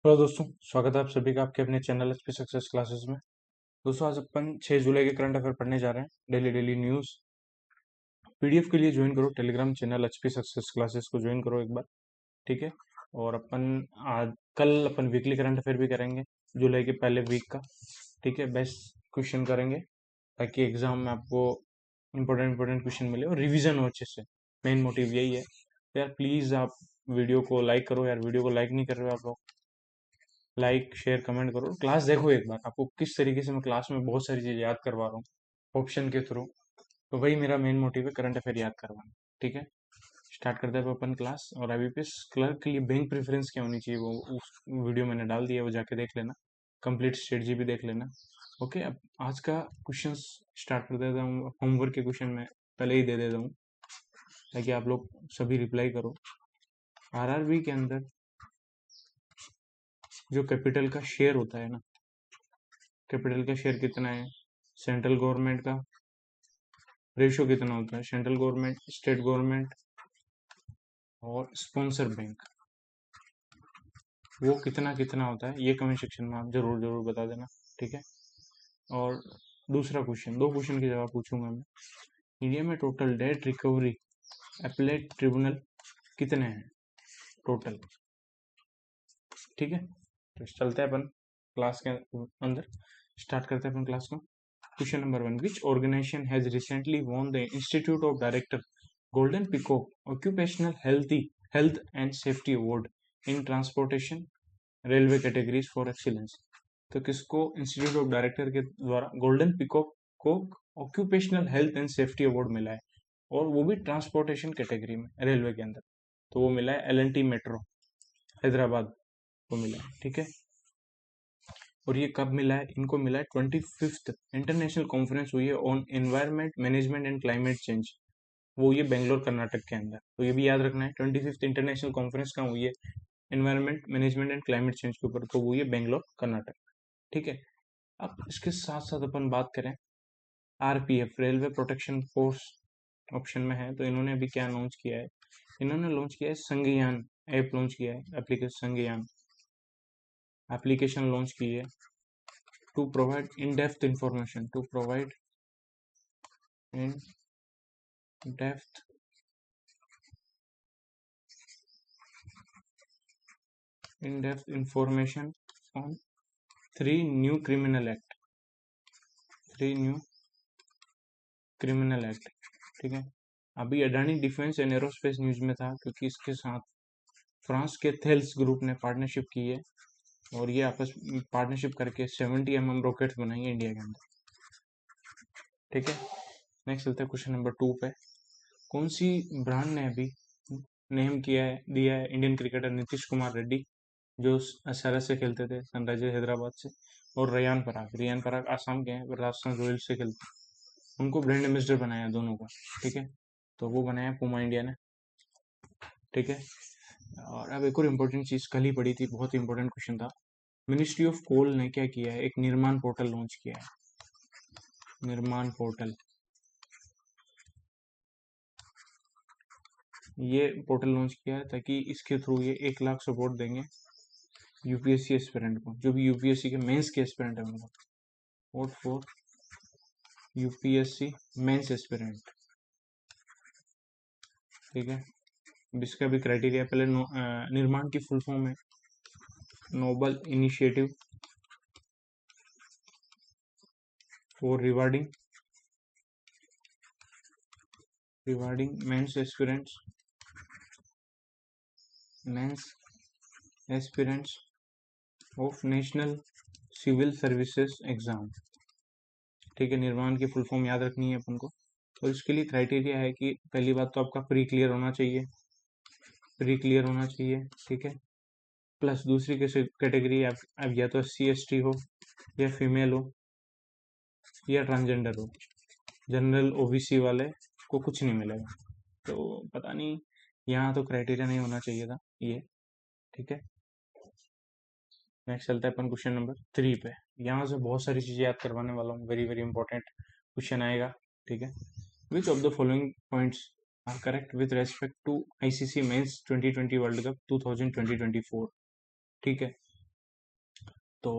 Hello दोस्तों, स्वागत है आप सभी का आपके अपने चैनल एचपी सक्सेस क्लासेस में। दोस्तों, आज अपन 6 जुलाई के करंट अफेयर पढ़ने जा रहे हैं। डेली डेली न्यूज़ पीडीएफ के लिए ज्वाइन करो Telegram channel HP success classes को ज्वाइन करो एक बार। ठीक है। और अपन आज कल अपन वीकली करंट अफेयर भी करेंगे जुलाई के पहले वीक का। ठीक है, बेस्ट क्वेश्चन करेंगे ताकि एग्जाम में आपको इंपॉर्टेंट क्वेश्चन मिले और रिवीजन हो अच्छे से। मेन मोटिव यही है। तो यार प्लीज़ आप वीडियो को लाइक करो यार, वीडियो को लाइक नहीं कर रहे हो आप लोग। लाइक शेयर कमेंट करो, क्लास देखो एक बार। आपको किस तरीके से मैं क्लास में बहुत सारी चीज़ें याद करवा रहा हूँ ऑप्शन के थ्रू। तो वही मेरा मेन मोटिव है, करंट अफेयर याद करवाना। ठीक है, स्टार्ट करते हैं अपन क्लास। और आईबीपीएस क्लर्क के लिए बैंक प्रेफरेंस क्या होनी चाहिए वो उस वीडियो मैंने डाल दिया है, वो जाके देख लेना। कंप्लीट स्ट्रेटजी भी देख लेना। ओके, अब आज का क्वेश्चन स्टार्ट कर देता हूँ। होमवर्क के क्वेश्चन मैं पहले ही दे देता हूँ ताकि आप लोग सभी रिप्लाई करो। आरआरबी के अंदर जो कैपिटल का शेयर होता है ना, कैपिटल का शेयर कितना है, सेंट्रल गवर्नमेंट का रेशियो कितना होता है, सेंट्रल गवर्नमेंट, स्टेट गवर्नमेंट और स्पॉन्सर बैंक, वो कितना कितना होता है, ये कमेंट सेक्शन में आप जरूर जरूर बता देना। ठीक है। और दूसरा क्वेश्चन, दो क्वेश्चन के जवाब पूछूंगा मैं। इंडिया में total date recovery appellate tribunal कितने हैं टोटल। ठीक है, तो चलते हैं अपन क्लास के अंदर, स्टार्ट करते हैं अपन क्लास को। Question number 1, which organisation has recently won the institute of director golden peacock occupational health and safety award in transportation railway categories for excellence. तो किसको इंस्टीट्यूट ऑफ डायरेक्टर के द्वारा गोल्डन पिकॉक को occupational health and safety award मिला है, और वो भी ट्रांसपोर्टेशन कैटेगरी में रेलवे के अंदर। तो वो मिला है एल मेट्रो हैदराबाद को मिला है। ठीक है। और ये कब मिला है, इनको मिला है 25th इंटरनेशनल कॉन्फ्रेंस हुई है on environment management and climate change, वो ये बेंगलोर कर्नाटक के अंदर। तो ये भी याद रखना है, 25th इंटरनेशनल कॉन्फ्रेंस कहाँ हुई है, environment management and climate change के ऊपर, तो वो ये बेंगलोर कर्नाटक। ठीक है। अब इसके साथ साथ अपन बात करें, RPF railway protection force option में है, तो इन्होंने अभी क्या लॉन्च किया है, इन्होंने लॉन्च किया है संगयान ऐप लॉन्च किया है, एप्लीकेशन संगयान एप्लीकेशन लॉन्च की है to provide in depth information, to provide in depth information on three new criminal act, three new criminal act. ठीक है। अभी Adani defence and aerospace news में था, क्योंकि इसके साथ फ्रांस के थेल्स ग्रुप ने पार्टनरशिप की है, और ये आपस में पार्टनरशिप करके 70 रॉकेट्स बनाएंगे इंडिया के अंदर। ठीक है। नेक्स्ट चलते हैं क्वेश्चन नंबर 2 पे। कौन सी ब्रांड ने अभी नेम दिया है इंडियन क्रिकेटर नीतीश कुमार रेड्डी, जो एसआरएच से खेलते थे, सनराइजर हैदराबाद से, और रियान पराग आसाम के हैं, राजस्थान रॉयल्स से खेलते हैं, उनको ब्रांड एम्बेसडर बनाया दोनों का। ठीक है। तो वो बनाया पुमा इंडिया ने। ठीक है। और अब एक और इम्पोर्टेंट चीज़ कल ही पढ़ी थी, बहुत ही इंपॉर्टेंट क्वेश्चन था। मिनिस्ट्री ऑफ कोल ने क्या किया है, एक निर्माण पोर्टल लॉन्च किया है, निर्माण पोर्टल। ये पोर्टल लॉन्च किया है ताकि इसके थ्रू ये 1 लाख सपोर्ट देंगे यूपीएससी एस्पिरेंट को, जो भी यूपीएससी के मेंस के एस्पिरेंट है उनको। Vote for UPSC mains aspirant. ठीक है। इसका भी क्राइटेरिया पहले निर्माण की फुल फॉर्म है noble initiative for rewarding mains aspirants of national civil services exam. ठीक है। निर्माण की फुल फॉर्म याद रखनी है अपन को। और इसके लिए क्राइटेरिया है कि पहली बात तो आपका प्री क्लियर होना चाहिए, प्री क्लियर होना चाहिए। ठीक है। प्लस दूसरी कैटेगरी आप या तो SC ST हो, या फीमेल हो, या ट्रांसजेंडर हो। जनरल OBC वाले को कुछ नहीं मिलेगा। तो पता नहीं, यहाँ तो क्राइटेरिया नहीं होना चाहिए था ये। ठीक है। नेक्स्ट चलता है अपन क्वेश्चन नंबर 3 पे। यहाँ से बहुत सारी चीज़ें याद करवाने वाला हूँ, वेरी वेरी इंपॉर्टेंट क्वेश्चन आएगा। ठीक है। Which of the following points are correct with respect to ICC men's 2020 world cup 2024। ठीक है। तो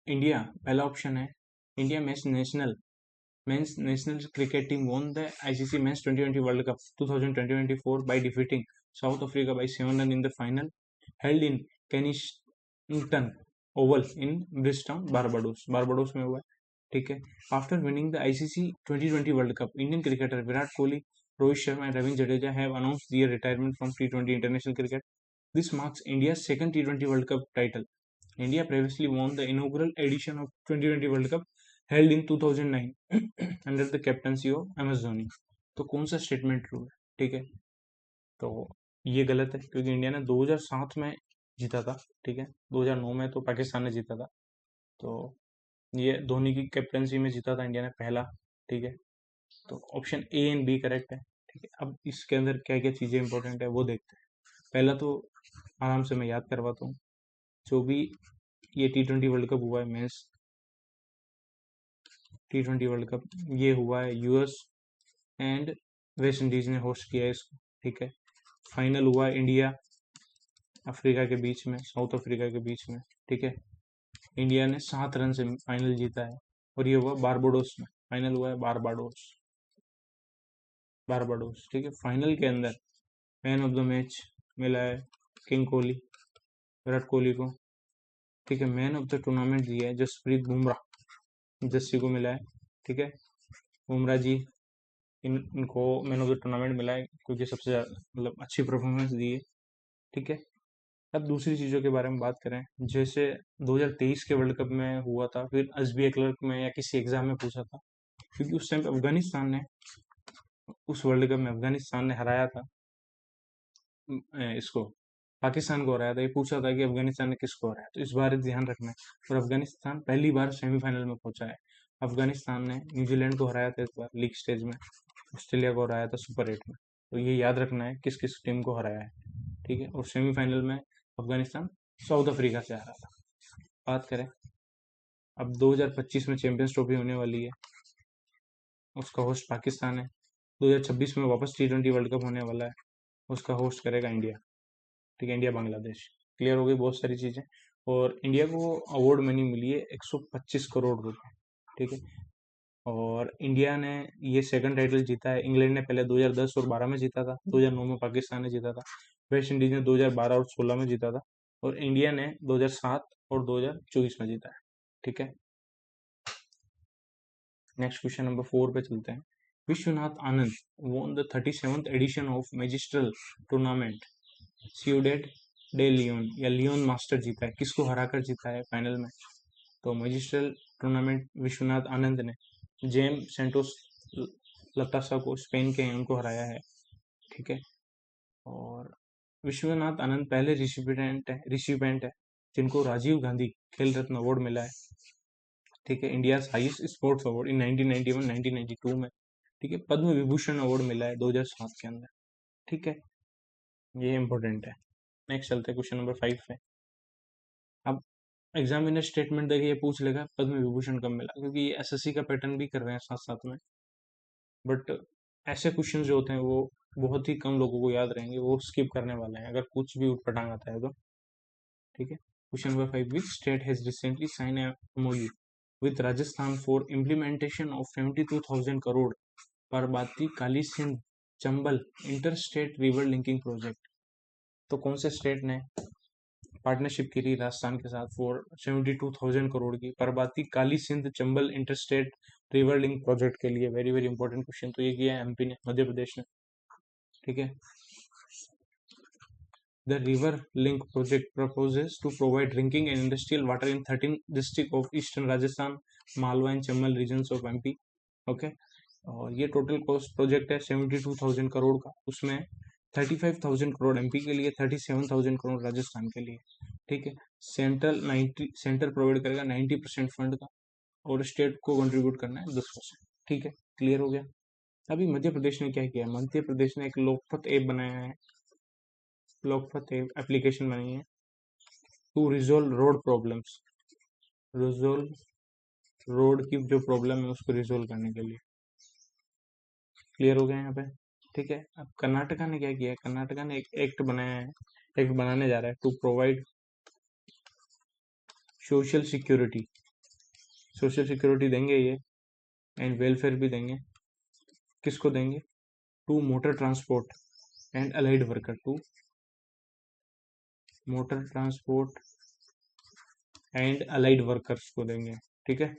इंडिया पहला ऑप्शन है, India men's national cricket team won the ICC Men's T20 World Cup 2024 by defeating South Africa by 7 runs in the final held in Kennington Oval in Bridgetown, Barbados में हुआ है, ठीक है। After winning the ICC 2020 world cup, Indian cricketer Virat Kohli, Rohit Sharma and Ravindra Jadeja have announced their retirement from T20 international cricket. This marks India's second T20 World Cup title. India previously won the inaugural edition of 2020 World Cup held in 2009 under the captaincy of MS Dhoni. तो कौन सा statement true है, ठीक है। तो ये गलत है क्योंकि इंडिया ने 2007 में जीता था, ठीक है। 2009 में तो पाकिस्तान ने जीता था, तो ये धोनी की कैप्टनसी में जीता था इंडिया ने पहला, ठीक है। तो option A and B correct है, ठीक है। अब इसके अंदर क्या क्या चीज़ें इंपॉर्टेंट है वो देखते हैं। पहला तो आराम से मैं याद करवाता हूँ, जो भी ये T20 वर्ल्ड कप हुआ है, मेंस T20 वर्ल्ड कप, ये हुआ है यूएस एंड वेस्ट इंडीज ने होस्ट किया है इसको, ठीक है। फाइनल हुआ है इंडिया अफ्रीका के बीच में, साउथ अफ्रीका के बीच में, ठीक है। इंडिया ने 7 रन से फाइनल जीता है और ये हुआ बारबाडोस में, फाइनल हुआ है बारबाडोस, ठीक है। फाइनल के अंदर मैन ऑफ द मैच मिला है किंग कोहली, विराट कोहली को, ठीक है। मैन ऑफ द टूर्नामेंट दिया है जसप्रीत बुमराह, जस्सी को मिला है, ठीक है। बुमराह जी इनको मैन ऑफ द टूर्नामेंट मिला है क्योंकि सबसे मतलब अच्छी परफॉर्मेंस दी है, ठीक है। अब दूसरी चीज़ों के बारे में बात करें, जैसे 2023 के वर्ल्ड कप में हुआ था, फिर एसबीआई क्लर्क में या किसी एग्जाम में पूछा था, क्योंकि उस टाइम पे अफगानिस्तान ने, उस वर्ल्ड कप में अफगानिस्तान ने हराया था इसको, पाकिस्तान को हराया था। ये पूछा था कि अफगानिस्तान ने किसको हराया, तो इस बार ध्यान रखना है। और अफगानिस्तान पहली बार सेमीफाइनल में पहुंचा है। अफगानिस्तान ने न्यूजीलैंड को हराया था इस बार लीग स्टेज में, ऑस्ट्रेलिया को हराया था सुपर 8 में, तो ये याद रखना है किस किस टीम को हराया है, ठीक है। और सेमीफाइनल में अफगानिस्तान साउथ अफ्रीका से हारा था। बात करें अब 2025 में चैंपियंस ट्रॉफी होने वाली है, उसका होस्ट पाकिस्तान है। 2026 में वापस T20 वर्ल्ड कप होने वाला है, उसका होस्ट करेगा इंडिया, ठीक है। इंडिया बांग्लादेश, क्लियर हो गई बहुत सारी चीज़ें। और इंडिया को अवार्ड मनी मिली है 125 करोड़ रुपए, ठीक है। और इंडिया ने ये सेकंड टाइटल जीता है। इंग्लैंड ने पहले 2010 और 12 में जीता था, 2009 में पाकिस्तान ने जीता था, वेस्ट इंडीज ने 2012 और 16 में जीता था, और इंडिया ने 2007 और 2024 में जीता है, ठीक है। नेक्स्ट क्वेश्चन नंबर 4 पे चलते हैं। Vishwanath Anand won the 37th edition of magistral tournament Ciudad de Leon, या लियोन मास्टर जीता है, किसको हराकर जीता है फाइनल में। तो मैजिस्ट्रल टूर्नामेंट विश्वनाथ आनंद ने जेम सेंटोस लतासा को, स्पेन के हैं, उनको हराया है, ठीक है। और विश्वनाथ आनंद पहले रिसिपेंट है जिनको राजीव गांधी खेल रत्न अवार्ड मिला है, ठीक है। India highest sports award in 1991 1992 में, ठीक है। पद्म विभूषण अवार्ड मिला है 2007 के अंदर, ठीक है। ये इंपॉर्टेंट है। नेक्स्ट चलते हैं क्वेश्चन नंबर 5 पे। अब एग्जामिनर स्टेटमेंट देखिए, ये पूछ लेगा पद्म विभूषण कब मिला, क्योंकि ये एसएससी का पैटर्न भी कर रहे हैं साथ साथ में, बट ऐसे क्वेश्चन जो होते हैं वो बहुत ही कम लोगों को याद रहेंगे, वो स्किप करने वाले हैं अगर कुछ भी उठपटांग आता है तो, ठीक है। Question number 5, which state has recently sign a MOU with Rajasthan for implementation of 72,000 crore Parbati Kali Sindh Chambal inter state river linking project. तो कौन से स्टेट ने पार्टनरशिप की थी राजस्थान के साथ फॉर 72,000 करोड़ की Parbati Kali Sindh Chambal interstate river link project के लिए। Very very important question. तो ये किया है एमपी ने, मध्य प्रदेश ने, ठीक है। The river link project proposes to provide drinking and industrial water in 13 districts of eastern Rajasthan, Malwa and Chambal regions of MP. Okay. और ये टोटल कॉस्ट प्रोजेक्ट है 72,000 करोड़ का, उसमें 35,000 करोड़ एमपी के लिए, 37,000 करोड़ राजस्थान के लिए, ठीक है। सेंटर प्रोवाइड करेगा 90% फंड का, और स्टेट को कंट्रीब्यूट करना है 10%, ठीक है। क्लियर हो गया। अभी मध्य प्रदेश ने क्या किया है, मध्य प्रदेश ने एक लोकपथ ऐप बनाया है, लोकपथ एप्लीकेशन बनाई है to resolve road problems, resolve road की जो प्रॉब्लम है उसको रिजोल्व करने के लिए। क्लियर हो गया यहाँ पे, ठीक है। अब कर्नाटका ने क्या किया है, कर्नाटका ने एक एक्ट बनाया है, एक्ट बनाने जा रहा है to provide social security, social security देंगे ये, एंड वेलफेयर भी देंगे। किसको देंगे? To motor transport and allied worker, to motor transport and allied workers को देंगे, ठीक है।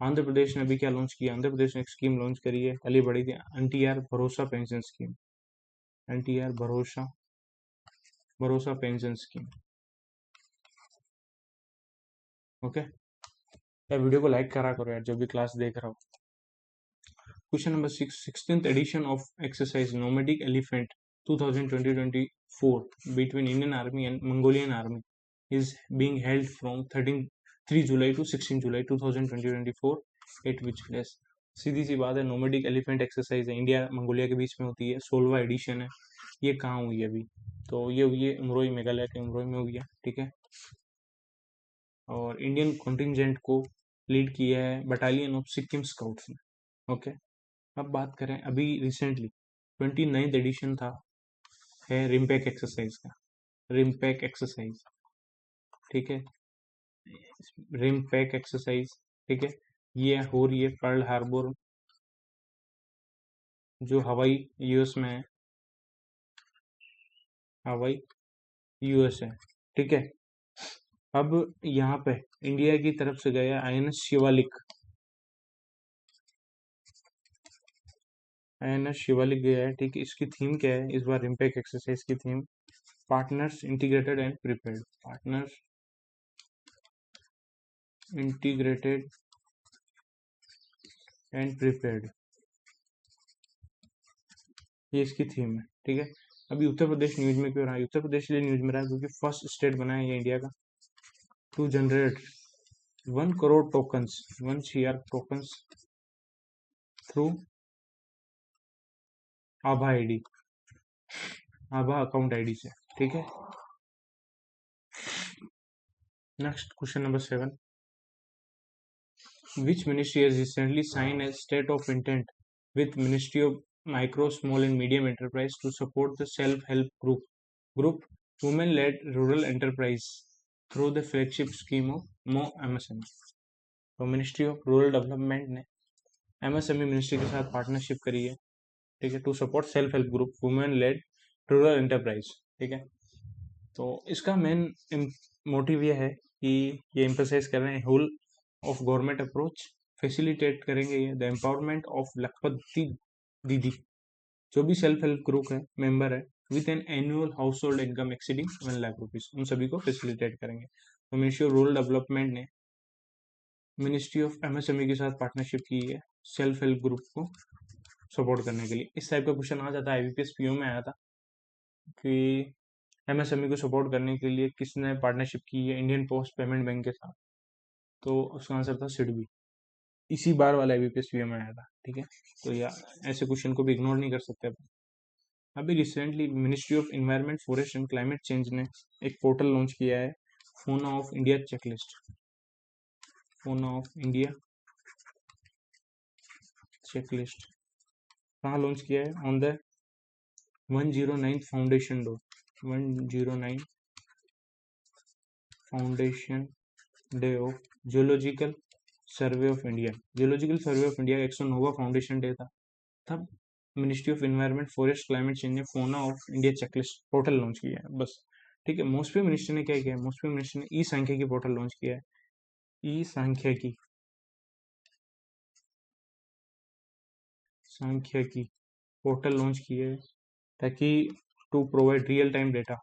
आंध्र प्रदेश ने अभी क्या लॉन्च किया? आंध्र प्रदेश ने एक स्कीम लॉन्च करी है, कल ही बढ़ी थी, एनटीआर भरोसा पेंशन स्कीम, एनटीआर भरोसा भरोसा पेंशन स्कीम, ओके। यार वीडियो को लाइक करा करो यार, जो भी क्लास देख रहा हो। Question number 6, 16th edition of exercise Nomadic Elephant 2020-24 between Indian Army and Mongolian Army is being held from 3 July to 16 July 2020-24 at which place? सीधी सी बात है, नोमेडिक एलिफेंट एक्सरसाइज है, इंडिया मंगोलिया के बीच में होती है, 16वां एडिशन है। ये कहाँ हुई है अभी? तो ये हुई है उमरोई, मेघालय के उमरोई में हुई है, ठीक है। और इंडियन कॉन्टिजेंट को लीड किया है बटालियन ऑफ सिक्किम स्काउट्स ने, ओके। अब बात करें अभी रिसेंटली 29th एडिशन था, है रिम्पैक एक्सरसाइज का, रिम्पैक एक्सरसाइज, ठीक है, रिम्पैक एक्सरसाइज, ठीक है। ये हो रही है पर्ल हार्बर, जो हवाई यूएस में है, हवाई यूएस है, ठीक है। अब यहाँ पे इंडिया की तरफ से गया आईएनएस शिवालिक, आईएनएस शिवालिक गया है, ठीक है। इसकी थीम क्या है इस बार रिम्पैक एक्सरसाइज की theme? Partners integrated and prepared, partners integrated and prepared, ये इसकी थीम है, ठीक है। अभी उत्तर प्रदेश न्यूज में क्यों रहा है? उत्तर प्रदेश इसलिए न्यूज में रहा है क्योंकि फर्स्ट स्टेट बना है ये इंडिया का to generate 1 crore tokens, 1 CR tokens through Abha ID, Abha account ID से, ठीक है। Next question number 7, which ministry has recently signed a state of intent with Ministry of Micro, Small and Medium Enterprise to support the self-help group women-led rural enterprise through the flagship scheme of Mo MSME? तो ministry of rural development ने MSME मिनिस्ट्री के साथ partnership करी है, ठीक है, to support self help group women led rural enterprise, ठीक है। तो इसका मेन मोटिव ये है कि ये एम्फसाइज कर रहे हैं whole of government approach, facilitate करेंगे ये the empowerment of Lakhpati Didi, जो भी सेल्फ हेल्प ग्रुप है, मेंबर है, with an annual household income exceeding 1 lakh rupees, उन सभी को फैसिलिटेट करेंगे। तो मिनिस्ट्री ऑफ रूरल डेवलपमेंट ने मिनिस्ट्री ऑफ MSME के साथ पार्टनरशिप की है सेल्फ हेल्प ग्रुप को सपोर्ट करने के लिए। इस टाइप का क्वेश्चन आ जाता है, IBPS PO में आया था कि MSME को सपोर्ट करने के लिए किसने पार्टनरशिप की है इंडियन पोस्ट पेमेंट बैंक के साथ, तो उसका आंसर था सिडबी, इसी बार वाला IBPS PO में आया था, ठीक है। तो या ऐसे क्वेश्चन को भी इग्नोर नहीं कर सकते अपन। अभी recently ministry of environment, forest and climate change ने एक पोर्टल लॉन्च किया है, फोना ऑफ इंडिया चेकलिस्ट, फोना ऑफ इंडिया चेकलिस्ट कहाँ लॉन्च किया है? On the 109th foundation day, 109 foundation day of geological survey of India, geological survey of India का 109वां फाउंडेशन डे था, तब ministry of environment, forest, climate change ने फोना of India checklist portal launch किया है, बस, ठीक है। मोस्टली मिनिस्टर ने क्या किया है? मोस्टली मिनिस्टर ने ई सांख्यिकी पोर्टल लॉन्च किया है, ई सांख्यिकी, सांख्यिकी पोर्टल लॉन्च किया है ताकि to provide real time data,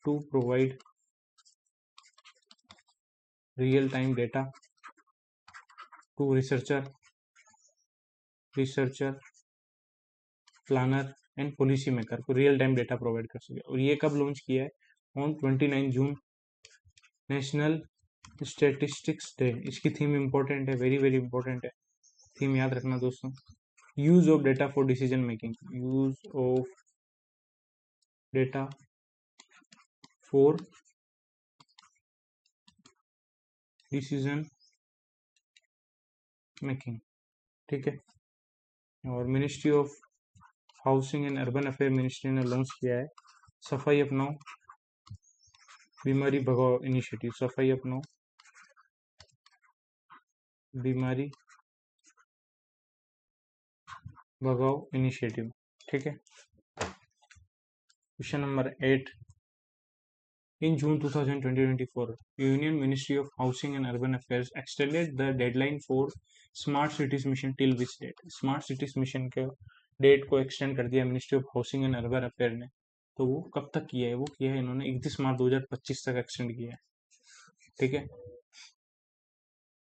to provide real time data to researcher planner and policy maker को रियल टाइम डेटा प्रोवाइड कर सके। और ये कब लॉन्च किया है? On 29 June, national statistics day. इसकी थीम इंपॉर्टेंट है, वेरी वेरी इंपॉर्टेंट है, थीम याद रखना दोस्तों। Use of data for decision making, use of data for decision making, ठीक है। और ministry of housing and urban affair ministry ने लॉन्च किया है सफाई अपनाओ बीमारी भगाओ इनिशिएटिव, सफाई अपनाओ, बीमारी भगाओ इनिशिएटिव, ठीक है। Question number 8, in June 2024, Union Ministry of Housing and Urban Affairs extended the deadline for Smart Cities Mission till which date? Smart Cities Mission के डेट को एक्सटेंड कर दिया ministry of housing and urban affair ने। तो वो कब तक किया है? वो किया है इन्होंने 31 मार्च 2025 तक एक्सटेंड किया है, ठीक है।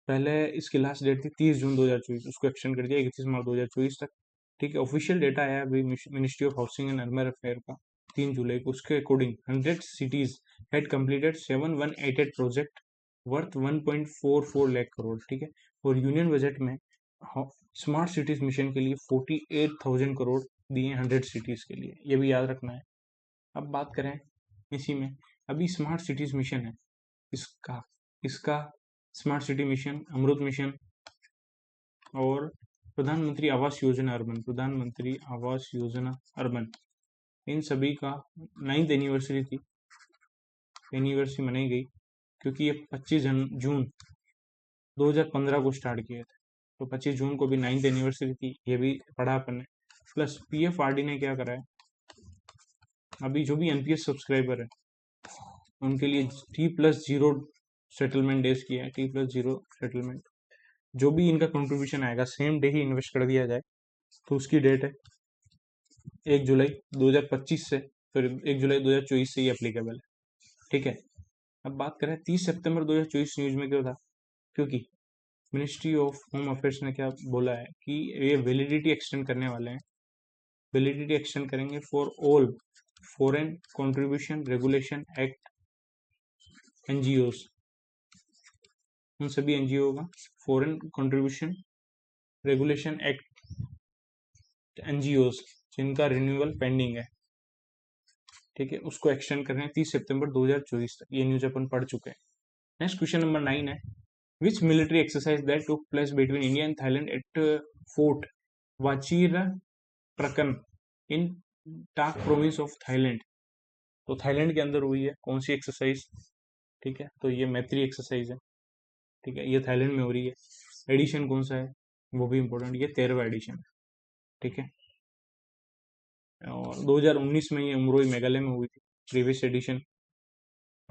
पहले इसकी लास्ट डेट थी 30 जून 2024, उसको एक्सटेंड कर दिया 31 मार्च 2024 तक, ठीक है। ऑफिशियल डेटा आया अभी ministry of housing and urban affair का 3 जुलाई को। उसके according 100 cities had completed 7188 project worth 1.44 lakh crore, ठीक है। और यूनियन बजट में स्मार्ट सिटीज मिशन के लिए 48,000 करोड़ दिए 100 cities के लिए, ये भी याद रखना है। अब बात करें इसी में, अभी स्मार्ट सिटीज मिशन है, इसका स्मार्ट सिटी मिशन, अमृत मिशन और प्रधानमंत्री आवास योजना अर्बन, प्रधानमंत्री आवास योजना अर्बन, इन सभी का 9th एनिवर्सरी थी, एनिवर्सरी मनाई गई क्योंकि ये 25 जून 2015 को स्टार्ट किए थे, तो 25 जून को भी 9th एनिवर्सरी थी, ये भी पढ़ा अपन ने। प्लस PFRD ने क्या करा है, अभी जो भी NPS सब्सक्राइबर है उनके लिए T+0 सेटलमेंट डेज किया है, T+0 सेटलमेंट। जो भी इनका कंट्रीब्यूशन आएगा सेम डे ही इन्वेस्ट कर दिया जाए, तो उसकी डेट है 1 जुलाई 2025 से, फिर 1 जुलाई 2024 से ये एप्लीकेबल है, ठीक है। अब बात करें 30 सितंबर 2024 न्यूज में क्यों था, क्योंकि मिनिस्ट्री ऑफ होम अफेयर्स ने क्या बोला है कि ये वैलिडिटी एक्सटेंड करने वाले हैं, वैलिडिटी एक्सटेंड करेंगे for all foreign contribution regulation act NGOs, उन सभी NGO का foreign contribution regulation act NGOs जिनका रिन्यूअल पेंडिंग है, ठीक है, उसको एक्सटेंड कर रहे हैं 30 सितंबर 2024 तक। ये न्यूज अपन पढ़ चुके हैं। नेक्स्ट क्वेश्चन नंबर 9 है, which military exercise that took place between India and Thailand at Fort Vachiraprakan in Tak province of Thailand? तो थाईलैंड के अंदर हुई है कौन सी एक्सरसाइज, ठीक है, तो ये मैत्री एक्सरसाइज है, ठीक है, ये थाईलैंड में हो रही है। एडिशन कौन सा है वो भी इंपॉर्टेंट, ये 13वां एडिशन है, ठीक है। और 2019 में ये उमरोई मेघालय में हुई थी, previous edition,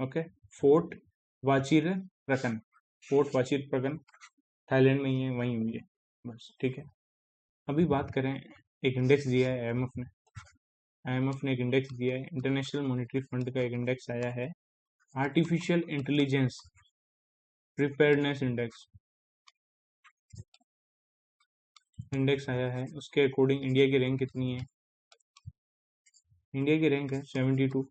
okay. Fort Vachiraprakan, Fort Vachiraprakan Thailand में ही है, वहीं हुई है, बस, ठीक है। अभी बात करें, एक इंडेक्स दिया है IMF ने एक इंडेक्स दिया है, इंटरनेशनल मॉनेटरी फंड का एक इंडेक्स आया है, आर्टिफिशियल इंटेलिजेंस प्रिपेयर्डनेस इंडेक्स आया है। उसके अकॉर्डिंग इंडिया की रैंक कितनी है, इंडिया की रैंक है 72,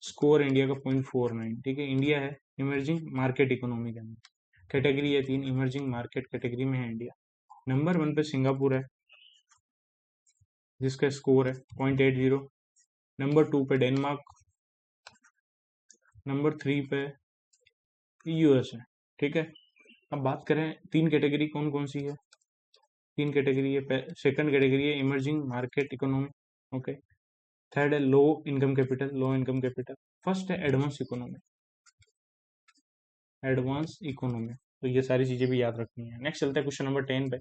स्कोर इंडिया का 0.49, ठीक है। इंडिया है इमर्जिंग मार्केट इकोनॉमी के अंदर, कैटेगरी है 3, इमर्जिंग मार्केट कैटेगरी में है इंडिया। नंबर 1 पे सिंगापुर है जिसका स्कोर है 0.80, नंबर 2 पे डेनमार्क, नंबर 3 पे US है, ठीक है। अब बात करें 3 कैटेगरी कौन कौन सी है, 3 कैटेगरी है, सेकंड कैटेगरी है emerging market economy, okay. Third है लो इनकम कैपिटल, फर्स्ट है एडवांस इकोनॉमी, तो ये सारी चीजें भी याद रखनी है। नेक्स्ट चलते हैं क्वेश्चन नंबर 10 पे,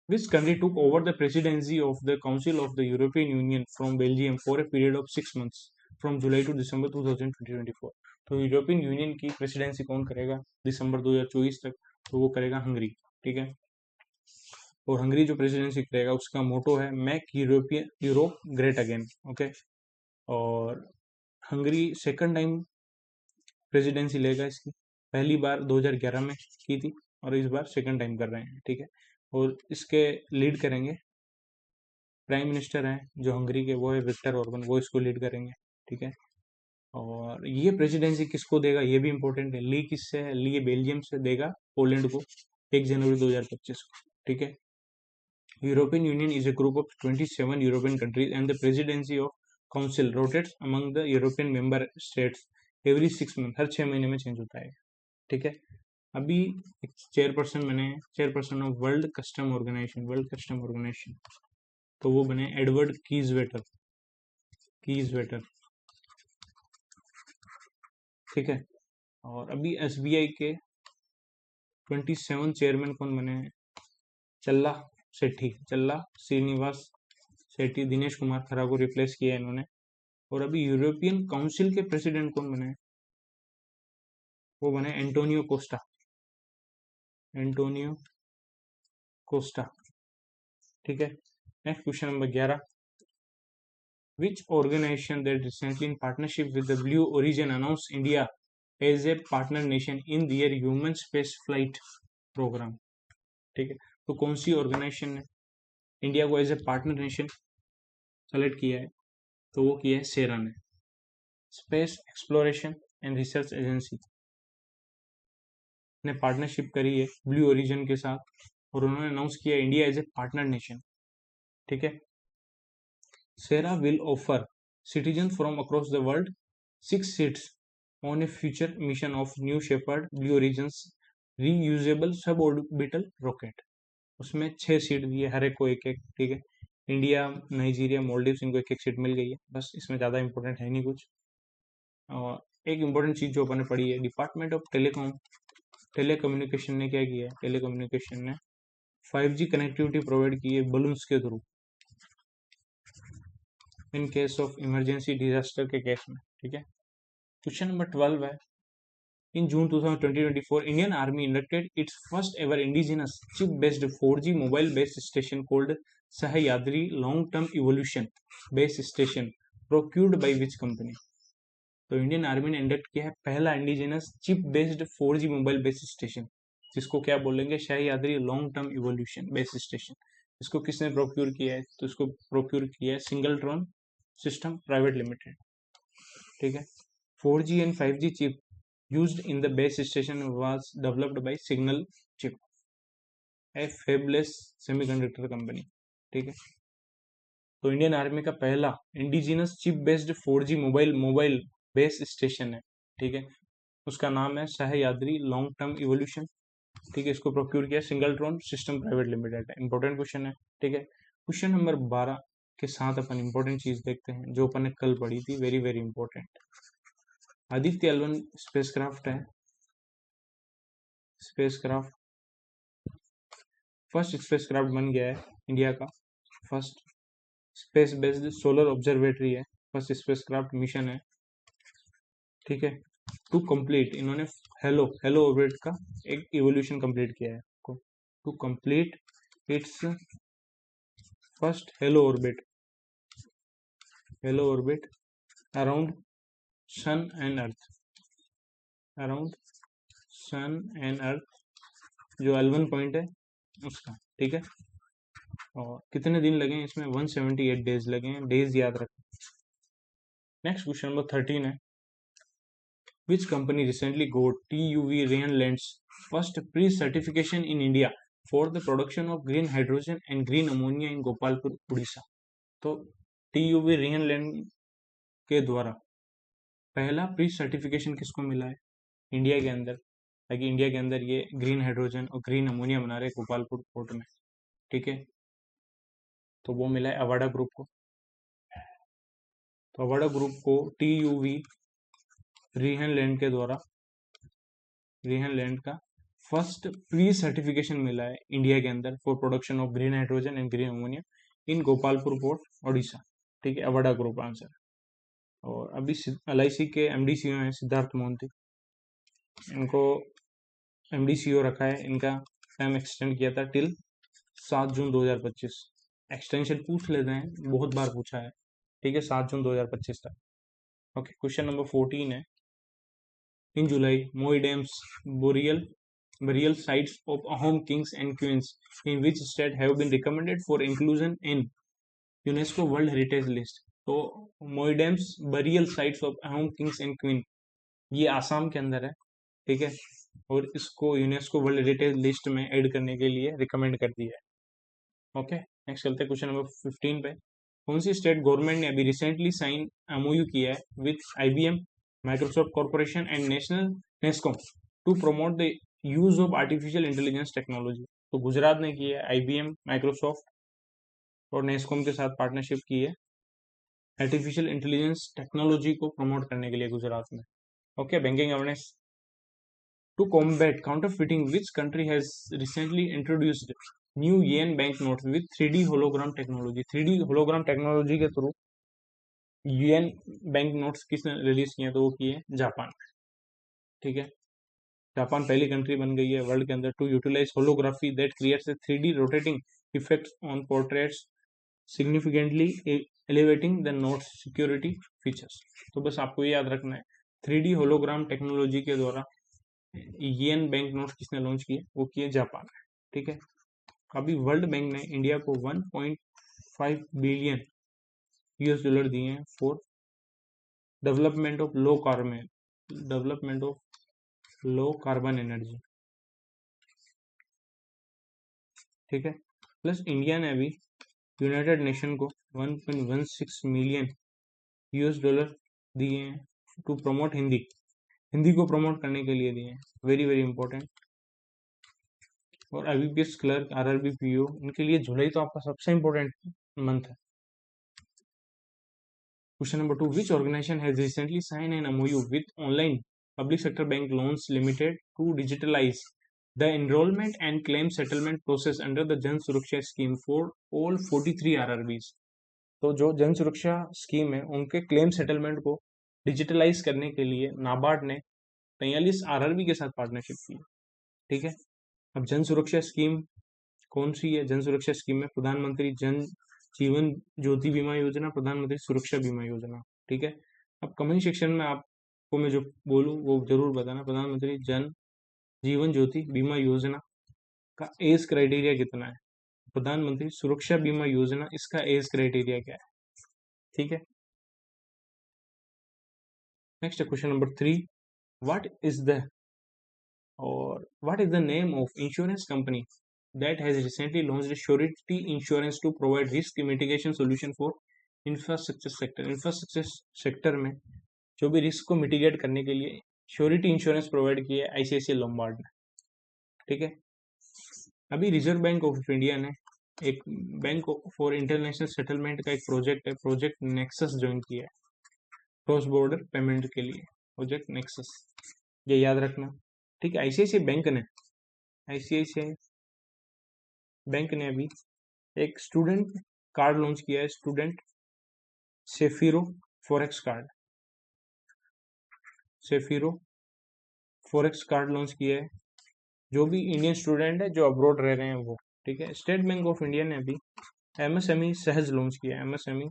which country took over the presidency of the council of the European union from Belgium for a period of 6 months from July to December 2024? तो यूरोपियन यूनियन की प्रेसिडेंसी कौन करेगा दिसंबर 2024 तक, तो वो करेगा हंगरी, ठीक है। और हंगरी जो प्रेसिडेंसी करेगा उसका मोटो है make Europe great again, okay. और हंगरी सेकंड टाइम प्रेसिडेंसी लेगा इसकी, पहली बार 2011 में की थी और इस बार सेकंड टाइम कर रहे हैं, ठीक है। और इसके लीड करेंगे प्राइम मिनिस्टर हैं जो हंगरी के, वो है विक्टर ऑर्बन, वो इसको लीड करेंगे, ठीक है। और ये प्रेसिडेंसी किसको देगा ये भी इंपॉर्टेंट है, ली किससे है, ली बेल्जियम से देगा पोलैंड को 1 जनवरी 2025 को, ठीक है। European union is a group of 27 European countries and the presidency of council rotates among the European member states every 6 months, हर 6 महीने में चेंज होता है, ठीक है। अभी चेयरपर्सन बने, chairperson of world custom organisation, तो वो बने एडवर्ड कीजवेटर, ठीक है। और अभी SBI के 27 चेयरमैन कौन बने हैं? चल्ला श्रीनिवास शेट्टी, दिनेश कुमार खरा को रिप्लेस किया इन्होंने। और अभी यूरोपियन काउंसिल के प्रेसिडेंट कौन बने? वो बने एंटोनियो कोस्टा। ठीक है। Next question number 11, which organization that recently in partnership with the Blue Origin announced India as a partner nation in their human space flight program? ठीक है, तो कौन सी ऑर्गेनाइजेशन ने इंडिया को as a partner nation select किया है? तो वो किया है सेरा ने, space exploration and research agency ने पार्टनरशिप करी है ब्लू ओरिजिन के साथ और उन्होंने अनाउंस किया India as a partner nation. ठीक है। Sera will offer citizens from across the world 6 seats on a future mission of New Shepard Blue Origin's reusable suborbital rocket। उसमें 6 सीट दिए, हर एक को एक एक। ठीक है। इंडिया, नाइजीरिया, मालदीव्स, इनको एक एक सीट मिल गई है। बस इसमें ज़्यादा इंपॉर्टेंट है नहीं कुछ। और एक इम्पोर्टेंट चीज़ जो अपन ने पढ़ी है, डिपार्टमेंट ऑफ टेलीकम्युनिकेशन ने क्या किया है? टेलीकम्युनिकेशन ने 5G कनेक्टिविटी प्रोवाइड की है बलून्स के through in case of emergency disaster के केस में। ठीक है। क्वेश्चन नंबर 12 है, in June 2024 Indian army inducted its first ever indigenous chip based 4G mobile base station called Sahyadri long term evolution base station procured by which company? तो Indian army ने induct किया है पहला indigenous chip based 4G mobile base station, जिसको क्या बोलेंगे? Sahyadri long term evolution base station. इसको किसने प्रोक्यूर किया है? तो इसको प्रोक्यूर किया है सिंगलट्रॉन सिस्टम प्राइवेट लिमिटेड। ठीक है। 4G and 5G chip used in the base station was developed by Signal Chip, a fabless semiconductor company। ठीक है। तो इंडियन आर्मी का पहला indigenous chip based 4G mobile base station है। ठीक है। उसका नाम है सह्याद्री लॉन्ग टर्म इवोल्यूशन। ठीक है। इसको प्रोक्यूर किया Signaltron system private limited. Important question है। ठीक है। क्वेश्चन नंबर 12 के साथ अपन इंपॉर्टेंट चीज देखते हैं जो अपन ने कल पढ़ी थी, very very important. Aditya L1 spacecraft है, फर्स्ट स्पेसक्राफ्ट बन गया है इंडिया का, first space based solar observatory है, फर्स्ट स्पेसक्राफ्ट मिशन है। ठीक है। टू कंप्लीट, इन्होंने हेलो ऑर्बिट का एक इवोल्यूशन कंप्लीट किया है। To complete its first halo orbit around sun and earth, जो L1 पॉइंट है उसका। ठीक है। और कितने दिन लगे हैं इसमें? 178 डेज लगे हैं। डेज याद रखें। नेक्स्ट क्वेश्चन नंबर 13 है, which company recently got TUV Rheinland's first pre certification in India for the production of green hydrogen and green ammonia in Gopalpur Orissa? तो TUV रेन लैंड के द्वारा पहला प्री सर्टिफिकेशन किसको मिला है? इंडिया के अंदर, ताकि इंडिया के अंदर ये ग्रीन हाइड्रोजन और ग्रीन अमोनिया बना रहे गोपालपुर पोर्ट में। ठीक है। तो वो मिला है अवाडा ग्रुप को। तो अवाडा ग्रुप को TUV रीहन लैंड के द्वारा रीहन लैंड का फर्स्ट प्री सर्टिफिकेशन मिला है इंडिया के अंदर for production of green hydrogen and green ammonia in Gopalpur port Odisha. ठीक है। Avaada group answer. और अभी LIC के MD CEO हैं सिद्धार्थ मोहंती, इनको MD CEO रखा है। इनका टाइम एक्सटेंड किया था टिल 7 जून 2025। एक्सटेंशन पूछ लेते हैं, बहुत बार पूछा है। ठीक है। 7 जून 2025 तक। ओके। क्वेश्चन नंबर 14 है, इन जुलाई मोइडेम्स burial sites of Ahom kings and queens in which state have been recommended for inclusion in UNESCO World Heritage List? तो मोइडेम्स burial sites of Ahom kings and queen ये आसाम के अंदर है। ठीक है। और इसको यूनेस्को वर्ल्ड हेरिटेज लिस्ट में ऐड करने के लिए रिकमेंड कर दिया है। ओके। नेक्स्ट चलते हैं क्वेश्चन नंबर 15 पे, कौन सी स्टेट गवर्नमेंट ने अभी रिसेंटली साइन MOU किया है with IBM, Microsoft corporation and NASSCOM to promote the use of artificial intelligence technology? तो गुजरात ने किया है, IBM, माइक्रोसॉफ्ट और नेस्कॉम के साथ पार्टनरशिप की है आर्टिफिशियल इंटेलिजेंस टेक्नोलॉजी को प्रमोट करने के लिए गुजरात में। Okay, banking awareness. To combat counterfeiting, which country has recently introduced new yen banknotes with 3D hologram technology? 3D hologram technology के थ्रू yen बैंक नोट्स किसने रिलीज किए? तो वो किए जापान। ठीक है, जापान पहली कंट्री बन गई है वर्ल्ड के अंदर to utilise holography that creates a 3D rotating effects on portraits significantly elevating the notes security features. तो बस आपको ये याद रखना है, 3D होलोग्राम टेक्नोलॉजी के द्वारा येन बैंक नोट किसने लॉन्च किए? वो किए जापान। ठीक है, अभी वर्ल्ड बैंक ने इंडिया को 1.5 बिलियन यूएस डॉलर दिए हैं for development of low carbon energy. ठीक है, प्लस इंडिया ने अभी यूनाइटेड नेशन को 1.16 मिलियन यूएस डॉलर दिए हैं टू प्रमोट हिंदी को प्रमोट करने के लिए दिए हैं। Very very important. और IBPS क्लर्क, RRB PO, इनके लिए जुलाई तो आपका सबसे इंपॉर्टेंट मंथ है। Question number 2, which organisation has recently sign an MOU with online public sector bank loans limited to digitalise the enrolment and claim settlement process under the Jan Suraksha scheme for all 43 RRBs। तो जो जन Suraksha scheme है उनके claim settlement को digitalise करने के लिए नाबार्ड ने 43 RRB के साथ पार्टनरशिप की। ठीक है, अब जन सुरक्षा स्कीम कौन सी है? जन सुरक्षा स्कीम में प्रधानमंत्री जन जीवन ज्योति बीमा योजना, प्रधानमंत्री सुरक्षा बीमा योजना। ठीक है, अब कमेंट सेक्शन में आपको मैं जो बोलूँ वो जरूर बताना, प्रधानमंत्री जन जीवन ज्योति बीमा योजना का एज क्राइटेरिया कितना है, प्रधानमंत्री सुरक्षा बीमा योजना इसका एज क्राइटेरिया क्या है। ठीक है, next question number 3, what is the name of insurance company that has recently launched surety insurance to provide risk mitigation solution for infrastructure sector। Infrastructure sector में जो भी रिस्क को मिटिगेट करने के लिए श्योरिटी इंश्योरेंस प्रोवाइड किया है ICICI Lombard ने। ठीक है, अभी रिजर्व बैंक ऑफ इंडिया ने एक बैंक फॉर इंटरनेशनल सेटलमेंट का एक प्रोजेक्ट है, प्रोजेक्ट नेक्सस ज्वाइन किया है क्रॉस बॉर्डर पेमेंट के लिए, प्रोजेक्ट नेक्सस, ये याद रखना। ठीक है, ICICI बैंक ने अभी एक स्टूडेंट कार्ड लॉन्च किया है, स्टूडेंट सेफीरो फॉरेक्स कार्ड लॉन्च किया है, जो भी इंडियन स्टूडेंट है जो अब्रॉड रह रहे हैं वो। ठीक है, स्टेट बैंक ऑफ इंडिया ने अभी MSME सहज लॉन्च किया है, MSME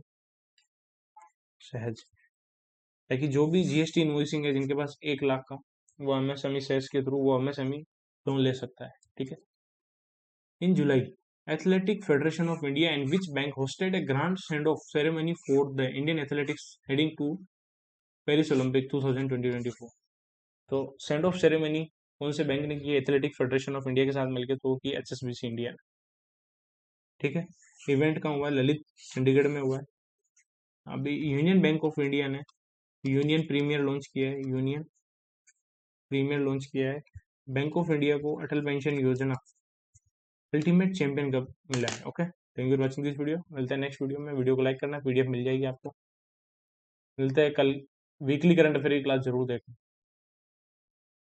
सहज, ताकि जो भी GST इनवॉइसिंग है जिनके पास 1 लाख का, वो MSME सहज के थ्रू वो MSME लोन ले सकता है। ठीक है, इन जुलाई Athletic Federation of India and which bank hosted a grand send-off ceremony for the Indian athletics heading to Paris Olympic 2024। तो सेंड ऑफ सेरेमनी कौन से बैंक ने की? एथलेटिक फेडरेशन ऑफ इंडिया के साथ मिलकर तो की HSBC इंडिया। ठीक है, इवेंट कहाँ हुआ है? ललित चंडीगढ़ में हुआ है। अभी यूनियन बैंक ऑफ इंडिया ने यूनियन प्रीमियर लॉन्च किया है। बैंक ऑफ इंडिया को अटल पेंशन योजना अल्टीमेट चैंपियन कप मिला है। Okay, thank you for watching this video. मिलते हैं नेक्स्ट वीडियो में। वीडियो को लाइक करना, PDF मिल जाएगी आपको। मिलते हैं कल। वीकली करंट अफेयर की क्लास जरूर देखना।